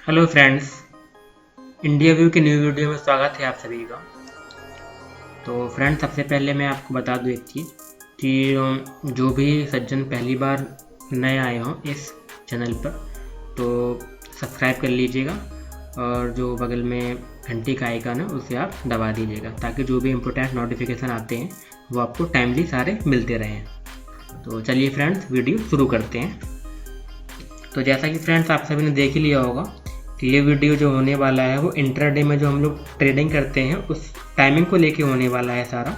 Hello friends, India view के new video में स्वागत है आप सभी का। तो फ्रेंड्स, सबसे पहले मैं आपको बता दूं एक चीज़ कि जो भी सज्जन पहली बार नए आए हों इस चैनल पर तो सब्सक्राइब कर लीजिएगा और जो बगल में घंटी का आइकन है उसे आप दबा दीजिएगा ताकि जो भी इम्पोर्टेंट नोटिफिकेशन आते हैं वो आपको टाइमली सारे मिलते रहें। तो चलिए फ्रेंड्स, वीडियो शुरू करते हैं। तो जैसा कि फ्रेंड्स आप सभी ने देख ही लिया होगा कि ये वीडियो जो होने वाला है वो इंट्राडे में जो हम लोग ट्रेडिंग करते हैं उस टाइमिंग को लेके होने वाला है सारा,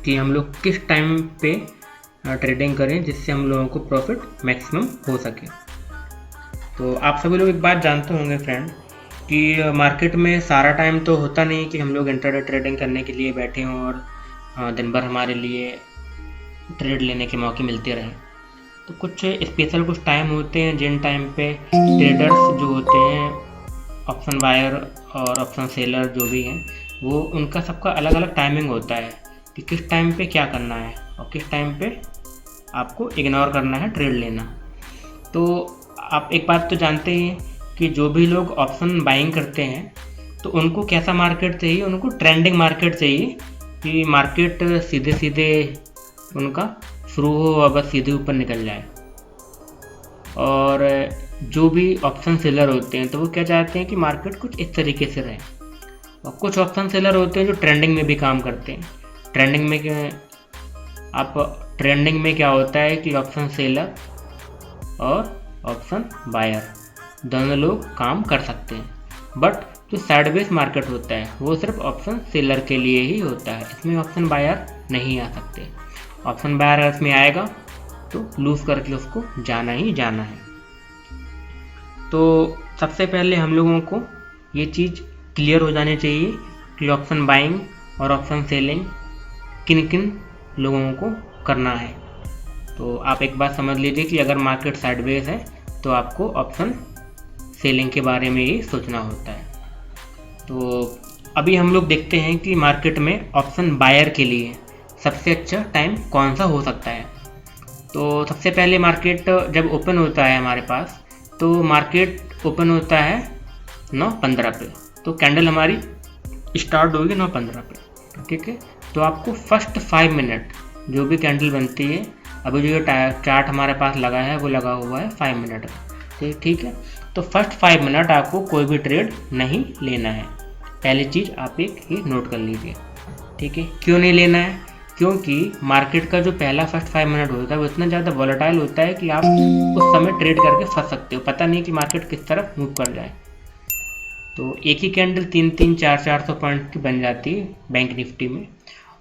कि हम लोग किस टाइम पे ट्रेडिंग करें जिससे हम लोगों को प्रॉफिट मैक्सिमम हो सके। तो आप सभी लोग एक बात जानते होंगे फ्रेंड कि मार्केट में सारा टाइम तो होता नहीं कि हम लोग इंट्राडे ट्रेडिंग करने के लिए बैठे हों और दिन भर हमारे लिए ट्रेड लेने के मौके मिलते रहें। तो कुछ स्पेशल कुछ टाइम होते हैं जिन टाइम पे ट्रेडर्स जो होते हैं, ऑप्शन बायर और ऑप्शन सेलर जो भी हैं, वो उनका सबका अलग अलग टाइमिंग होता है कि किस टाइम पे क्या करना है और किस टाइम पे आपको इग्नोर करना है ट्रेड लेना। तो आप एक बात तो जानते हैं कि जो भी लोग ऑप्शन बाइंग करते हैं तो उनको कैसा मार्केट चाहिए, उनको ट्रेंडिंग मार्केट चाहिए कि मार्केट सीधे सीधे उनका शुरू हो और बस सीधे ऊपर निकल जाए। और जो भी ऑप्शन सेलर होते हैं तो वो क्या चाहते हैं कि मार्केट कुछ इस तरीके से रहे। और कुछ ऑप्शन सेलर होते हैं जो ट्रेंडिंग में भी काम करते हैं। ट्रेंडिंग में क्या होता है कि ऑप्शन सेलर और ऑप्शन बायर दोनों लोग काम कर सकते हैं, बट जो साइडवेज मार्केट होता है वो सिर्फ ऑप्शन सेलर के लिए ही होता है। इसमें ऑप्शन बायर नहीं आ सकते। ऑप्शन बायर अगर इसमें आएगा तो लूज करके उसको जाना ही जाना है। तो सबसे पहले हम लोगों को ये चीज़ क्लियर हो जानी चाहिए कि ऑप्शन बाइंग और ऑप्शन सेलिंग किन किन लोगों को करना है। तो आप एक बात समझ लीजिए कि अगर मार्केट साइडवेज है तो आपको ऑप्शन सेलिंग के बारे में ही सोचना होता है। तो अभी हम लोग देखते हैं कि मार्केट में ऑप्शन बायर के लिए सबसे अच्छा टाइम कौन सा हो सकता है। तो सबसे पहले मार्केट जब ओपन होता है हमारे पास, तो मार्केट ओपन होता है 9:15 पे, तो कैंडल हमारी स्टार्ट होगी 9:15 पे, ठीक है। तो आपको फर्स्ट 5 मिनट जो भी कैंडल बनती है, अभी जो चार्ट हमारे पास लगा है वो लगा हुआ है 5 मिनट का, ठीक है। तो फर्स्ट 5 मिनट आपको कोई भी ट्रेड नहीं लेना है। पहली चीज़ आप एक ही नोट कर लीजिए, ठीक है। क्यों नहीं लेना है? क्योंकि मार्केट का जो पहला फर्स्ट 5 मिनट होता है वो इतना ज़्यादा वॉलेटाइल होता है कि आप उस समय ट्रेड करके फंस सकते हो। पता नहीं कि मार्केट किस तरफ मूव कर जाए। तो एक ही कैंडल 300 400 पॉइंट की बन जाती है बैंक निफ्टी में,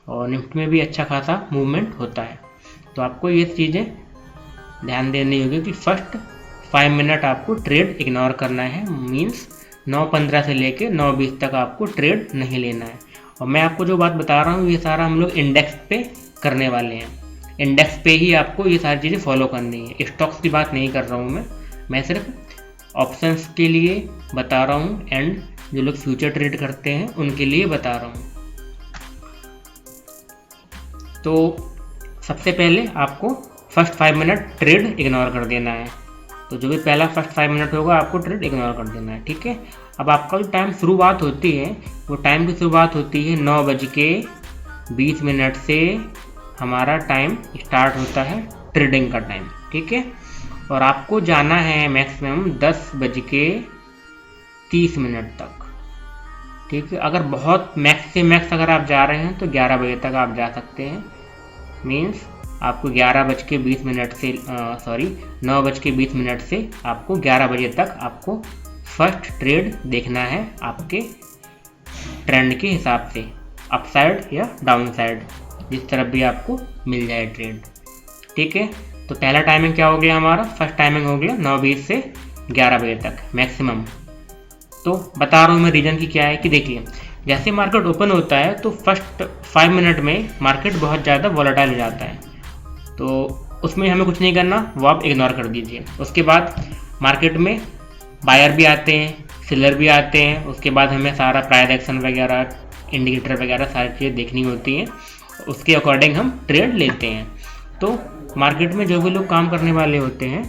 और निफ्टी में भी अच्छा खासा मूवमेंट होता है। तो आपको ये चीज़ें ध्यान देनी होगी कि फर्स्ट 5 मिनट आपको ट्रेड इग्नोर करना है। मीन्स 9:15 से लेके 9:20 तक आपको ट्रेड नहीं लेना है। और मैं आपको जो बात बता रहा हूँ ये सारा हम लोग इंडेक्स पे करने वाले हैं। इंडेक्स पे ही आपको ये सारी चीज़ें फॉलो करनी है। स्टॉक्स की बात नहीं कर रहा हूँ मैं सिर्फ ऑप्शंस के लिए बता रहा हूँ एंड जो लोग फ्यूचर ट्रेड करते हैं उनके लिए बता रहा हूँ। तो सबसे पहले आपको फर्स्ट 5 मिनट ट्रेड इग्नोर कर देना है। तो जो भी पहला फर्स्ट 5 मिनट होगा आपको ट्रेड इग्नोर कर देना है, ठीक है। अब आपका जो टाइम शुरुआत होती है वो टाइम की शुरुआत होती है 9:20 से हमारा टाइम स्टार्ट होता है ट्रेडिंग का टाइम, ठीक है। और आपको जाना है मैक्सिमम 10:30 तक, ठीक है। अगर बहुत मैक्स से मैक्स अगर आप जा रहे हैं तो 11 बजे तक आप जा सकते हैं। मीन्स आपको 9:20 से आपको 11 बजे तक आपको फर्स्ट ट्रेड देखना है आपके ट्रेंड के हिसाब से, अपसाइड या डाउन साइड, जिस तरफ भी आपको मिल जाए ट्रेड, ठीक है। तो पहला टाइमिंग क्या हो गया हमारा? फर्स्ट टाइमिंग हो गया 9:20 से 11 बजे तक मैक्सिमम। तो बता रहा हूँ मैं रीज़न की क्या है कि देखिए, जैसे मार्केट ओपन होता है तो फर्स्ट 5 मिनट में मार्केट बहुत ज़्यादा वॉलेटाइल हो जाता है, तो उसमें हमें कुछ नहीं करना, वो आप इग्नोर कर दीजिए। उसके बाद मार्केट में बायर भी आते हैं, सेलर भी आते हैं। उसके बाद हमें सारा प्राइस एक्शन वगैरह, इंडिकेटर वगैरह सारी चीज़ें देखनी होती हैं, उसके अकॉर्डिंग हम ट्रेड लेते हैं। तो मार्केट में जो भी लोग काम करने वाले होते हैं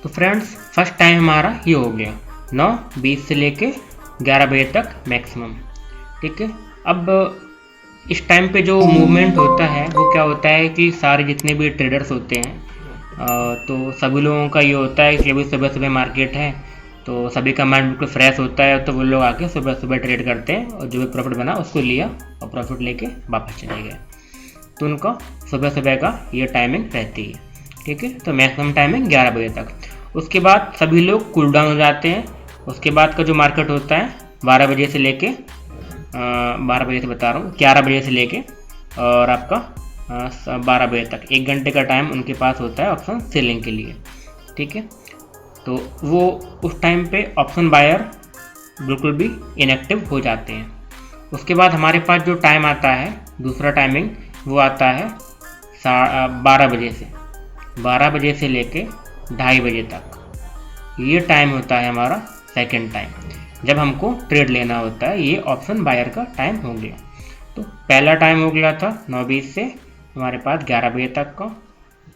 तो फ्रेंड्स फर्स्ट टाइम हमारा ये हो गया 9:20 से लेके 11 बजे तक मैक्सिमम। ठीक है, अब इस टाइम पे जो मूवमेंट होता है वो क्या होता है कि सारे जितने भी ट्रेडर्स होते हैं तो सभी लोगों का ये होता है कि अभी सुबह सुबह मार्केट है तो सभी का माइंड बिल्कुल फ्रेश होता है, तो वो लोग आके सुबह सुबह ट्रेड करते हैं और जो भी प्रॉफिट बना उसको लिया और प्रॉफिट लेके वापस चले गए। तो उनका सुबह सुबह का ये टाइमिंग रहती है। ठीक है, तो मैक्सिमम टाइमिंग 11 बजे तक। उसके बाद सभी लोग कूल डाउन हो जाते हैं। उसके बाद का जो मार्केट होता है 12 बजे से लेके 12 बजे से बता रहा हूँ 11 बजे से लेके और आपका 12 बजे तक 1 घंटे का टाइम उनके पास होता है ऑप्शन सेलिंग के लिए। ठीक है, तो वो उस टाइम पे ऑप्शन बायर बिल्कुल भी इनएक्टिव हो जाते हैं। उसके बाद हमारे पास जो टाइम आता है दूसरा टाइमिंग वो आता है 12 बजे से 12 बजे से लेके 2:30 बजे तक। ये टाइम होता है हमारा सेकंड टाइम, जब हमको ट्रेड लेना होता है। ये ऑप्शन बायर का टाइम हो गया। तो पहला टाइम हो गया था 9:20 से हमारे पास 11 बजे तक का,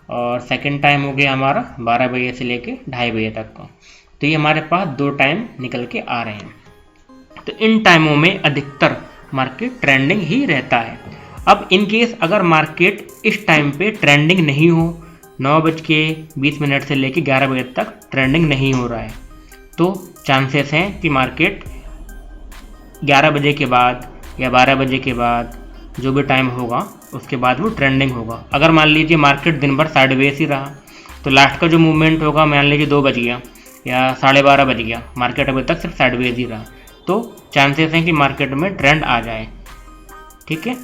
और सेकंड टाइम हो गया हमारा 12 बजे से लेके 2:30 बजे तक का। तो ये हमारे पास 2 टाइम निकल के आ रहे हैं। तो इन टाइमों में अधिकतर मार्केट ट्रेंडिंग ही रहता है। अब इन केस अगर मार्केट इस टाइम पे ट्रेंडिंग नहीं हो, 9:20 से लेके 11 बजे तक ट्रेंडिंग नहीं हो रहा है, तो चांसेस हैं कि मार्केट 11 बजे के बाद या 12 बजे के बाद जो भी टाइम होगा उसके बाद वो ट्रेंडिंग होगा। अगर मान लीजिए मार्केट दिन भर साइडवेज ही रहा तो लास्ट का जो मूवमेंट होगा मान लीजिए 2 बज गया या 12:30 बज गया, मार्केट अभी तक सिर्फ साइडवेज ही रहा, तो चांसेस हैं कि मार्केट में ट्रेंड आ जाए। ठीक है,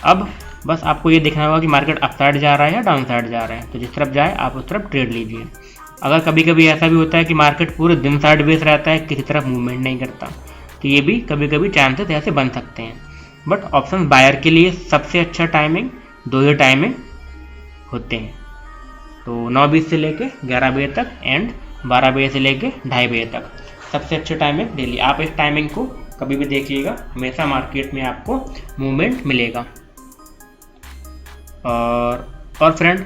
अब बस आपको ये देखना होगा कि मार्केट अप साइड जा रहा है या डाउन साइड जा रहा है, तो जिस तरफ जाए आप उस तरफ ट्रेड लीजिए। अगर कभी कभी ऐसा भी होता है कि मार्केट पूरे दिन साइडवेज रहता है, किसी तरफ मूवमेंट नहीं करता, तो ये भी कभी कभी चांसेस ऐसे बन सकते हैं। बट ऑप्शन बायर के लिए सबसे अच्छा टाइमिंग 2 ही टाइमिंग होते हैं, तो 9:20 से लेके 11 बजे तक एंड 12 बजे से लेके 2:30 बजे तक सबसे अच्छे टाइमिंग डेली। आप इस टाइमिंग को कभी भी देखिएगा, हमेशा मार्केट में आपको मूवमेंट मिलेगा। और फ्रेंड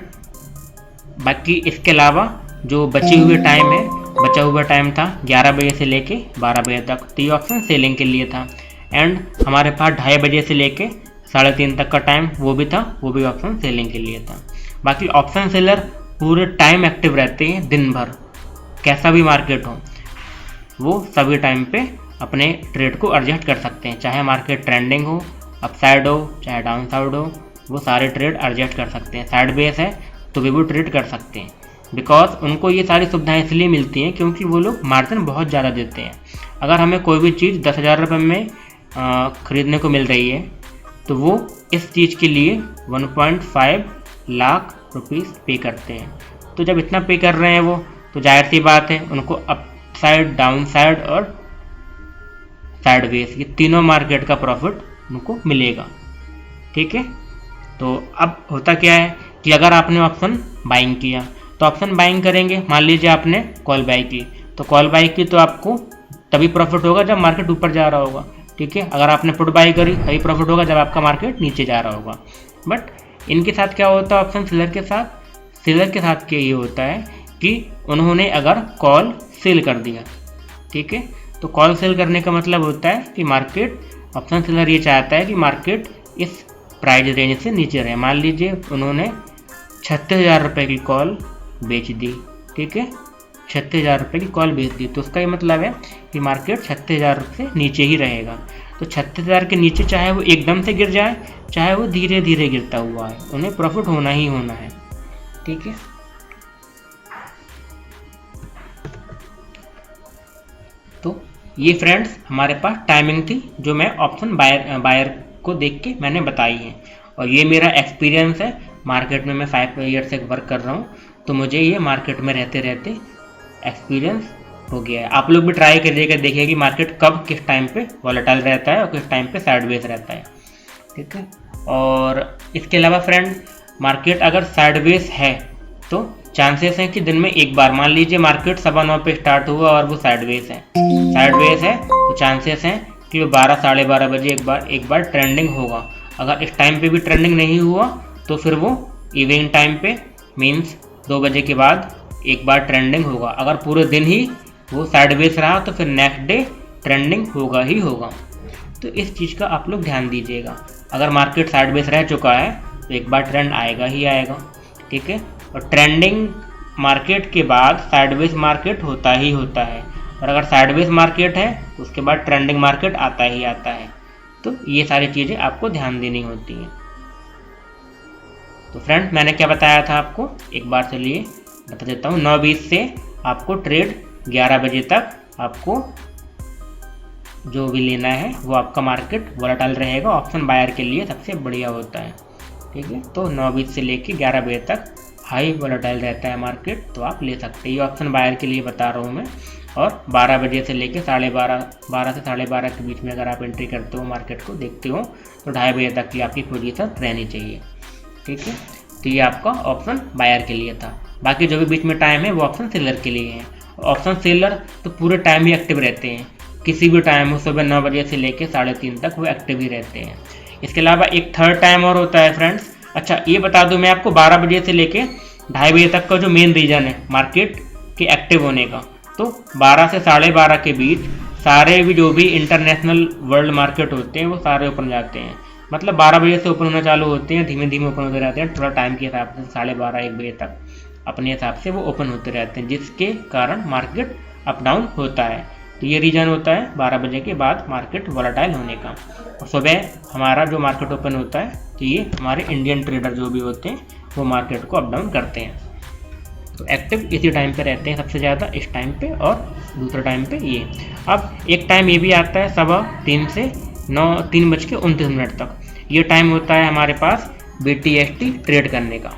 बाकी इसके अलावा जो बचे हुए टाइम है, बचा हुआ टाइम था 11 बजे से लेके 12 बजे तक, तो ये ऑप्शन सेलिंग के लिए था। एंड हमारे पास 2:30 बजे से लेके 3:30 तक का टाइम वो भी था, वो भी ऑप्शन सेलिंग के लिए था। बाकी ऑप्शन सेलर पूरे टाइम एक्टिव रहते हैं दिन भर, कैसा भी मार्केट हो वो सभी टाइम पे अपने ट्रेड को एडजस्ट कर सकते हैं। चाहे मार्केट ट्रेंडिंग हो, अपसाइड हो, चाहे डाउन साइड हो, वो सारे ट्रेड एडजस्ट कर सकते हैं। साइड बेस है तो भी वो ट्रेड कर सकते हैं, बिकॉज उनको ये सारी सुविधाएं इसलिए मिलती हैं क्योंकि वो लोग मार्जिन बहुत ज़्यादा देते हैं। अगर हमें कोई भी चीज़ 10,000 रुपये में ख़रीदने को मिल रही है तो वो इस चीज़ के लिए 1.5 लाख रुपीस पे करते हैं। तो जब इतना पे कर रहे हैं वो, तो जाहिर सी बात है उनको अप साइड, डाउन साइड और साइडवेज, ये तीनों मार्केट का प्रॉफिट उनको मिलेगा। ठीक है, तो अब होता क्या है कि अगर आपने ऑप्शन बाइंग किया तो ऑप्शन बाइंग करेंगे, मान लीजिए आपने कॉल बाई की, तो कॉल बाई की तो आपको तभी प्रॉफिट होगा जब मार्केट ऊपर जा रहा होगा। ठीक है, अगर आपने पुट बाई करी तभी प्रॉफिट होगा जब आपका मार्केट नीचे जा रहा होगा। बट इनके साथ क्या होता है ऑप्शन सेलर के साथ, सेलर के साथ क्या ये होता है कि उन्होंने अगर कॉल सेल कर दिया, ठीक है, तो कॉल सेल करने का मतलब होता है कि मार्केट, ऑप्शन सेलर ये चाहता है कि मार्केट इस प्राइस रेंज से नीचे रहे। मान लीजिए उन्होंने 36,000 रुपये की कॉल बेच दी, ठीक है, 36,000 रुपये की कॉल बेच दी, तो उसका ये मतलब है कि मार्केट 36,000 से नीचे ही रहेगा। तो 36,000 के नीचे चाहे वो एकदम से गिर जाए, चाहे वो धीरे धीरे गिरता हुआ है, उन्हें प्रॉफिट होना ही होना है। ठीक है, तो ये फ्रेंड्स हमारे पास टाइमिंग थी जो मैं ऑप्शन बायर को देख के मैंने बताई है, और ये मेरा एक्सपीरियंस है। मार्केट में मैं 5 ईयर से वर्क कर रहा हूँ, तो मुझे ये मार्केट में रहते रहते एक्सपीरियंस हो गया है। आप लोग भी ट्राई करिएगा, देखिए कि मार्केट कब किस टाइम पे वॉलेटाइल रहता है और किस टाइम पे साइडवेज रहता है। ठीक है, और इसके अलावा फ्रेंड मार्केट अगर साइडवेज है तो चांसेस हैं कि दिन में एक बार, मान लीजिए मार्केट 9:15 पे स्टार्ट हुआ और वो साइडवेज है तो चांसेस हैं कि वो 12, 12:30 बजे एक बार ट्रेंडिंग होगा। अगर इस टाइम पे भी ट्रेंडिंग नहीं हुआ तो फिर वो इवनिंग टाइम पे मीन्स 2 बजे के बाद एक बार ट्रेंडिंग होगा। अगर पूरे दिन ही वो साइडवेज रहा तो फिर नेक्स्ट डे ट्रेंडिंग होगा ही होगा। तो इस चीज़ का आप लोग ध्यान दीजिएगा। अगर मार्केट साइडवेज रह चुका है तो एक बार ट्रेंड आएगा ही आएगा, ठीक है। और ट्रेंडिंग मार्केट के बाद साइडवेज मार्केट होता ही होता है, और अगर साइडवेज मार्केट है तो उसके बाद ट्रेंडिंग मार्केट आता ही आता है। तो ये सारी चीज़ें आपको ध्यान देनी होती हैं। तो फ्रेंड, मैंने क्या बताया था आपको, एक बार चलिए बता देता हूँ। 9:20 से आपको ट्रेड 11 बजे तक आपको जो भी लेना है वो आपका मार्केट वोलेटाइल रहेगा। ऑप्शन बायर के लिए सबसे बढ़िया होता है, ठीक है। तो 9:20 से लेके 11 बजे तक हाई वोलेटाइल रहता है मार्केट, तो आप ले सकते हैं। ये ऑप्शन बायर के लिए बता रहा हूँ मैं। और 12 बजे से लेके 12:30 से 12:30 के बीच में अगर आप एंट्री करते हो, मार्केट को देखते हो, तो 2:30 बजे तक की आपकी पोजीशन रहनी चाहिए, ठीक है। तो ये आपका ऑप्शन बायर के लिए था। बाकी जो भी बीच में टाइम है वो ऑप्शन सेलर के लिए है। ऑप्शन सेलर तो पूरे टाइम ही एक्टिव रहते हैं, किसी भी टाइम हो, सुबह 9 बजे से लेके 3:30 तक वो एक्टिव ही रहते हैं। इसके अलावा एक थर्ड टाइम और होता है फ्रेंड्स। अच्छा, ये बता दूं मैं आपको, 12 बजे से लेके 2:30 बजे तक का जो मेन रीज़न है मार्केट के एक्टिव होने का, तो 12 से 12:30 के बीच सारे भी जो भी इंटरनेशनल वर्ल्ड मार्केट होते हैं वो सारे ओपन जाते हैं। मतलब 12 बजे से ओपन होना चालू होते हैं, धीमे धीमे ओपन होते रहते हैं, थोड़ा टाइम के हिसाब से 12:30-1 बजे तक अपने हिसाब से वो ओपन होते रहते हैं, जिसके कारण मार्केट अप डाउन होता है। तो ये रीज़न होता है 12 बजे के बाद मार्केट वोलेटाइल होने का। और सुबह हमारा जो मार्केट ओपन होता है, तो ये हमारे इंडियन ट्रेडर जो भी होते हैं वो मार्केट को अप डाउन करते हैं। तो एक्टिव इसी टाइम पे रहते हैं सबसे ज़्यादा, इस टाइम पे, और दूसरे टाइम पे ये। अब एक टाइम ये भी आता है 3:15 से 3:29 तक। ये टाइम होता है हमारे पास BTST ट्रेड करने का।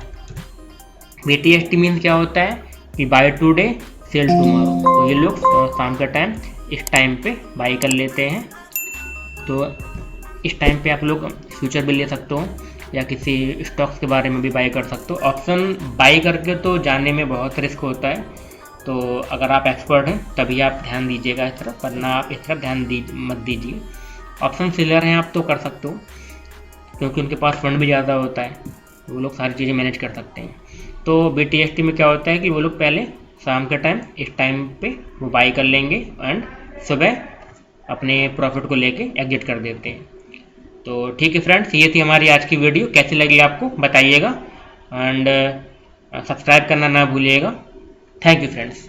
BTST मीन्स क्या होता है कि बाय टुडे सेल टुमारो। तो ये लोग शाम का टाइम इस टाइम पे बाई कर लेते हैं। तो इस टाइम पे आप लोग फ्यूचर भी ले सकते हो या किसी स्टॉक्स के बारे में भी बाई कर सकते हो। ऑप्शन बाई करके तो जाने में बहुत रिस्क होता है, तो अगर आप एक्सपर्ट हैं तभी आप ध्यान दीजिएगा इस तरफ, वरना आप इस तरफ ध्यान मत दीजिए। ऑप्शन सेलर हैं आप तो कर सकते हो, क्योंकि उनके पास फंड भी ज़्यादा होता है, वो लोग सारी चीज़ें मैनेज कर सकते हैं। तो BTST में क्या होता है कि वो लोग पहले शाम के टाइम इस टाइम पे वो बाई कर लेंगे एंड सुबह अपने प्रॉफिट को लेके एग्जिट कर देते हैं। तो ठीक है फ्रेंड्स, ये थी हमारी आज की वीडियो। कैसी लगी आपको बताइएगा, एंड सब्सक्राइब करना ना भूलिएगा। Thank you friends.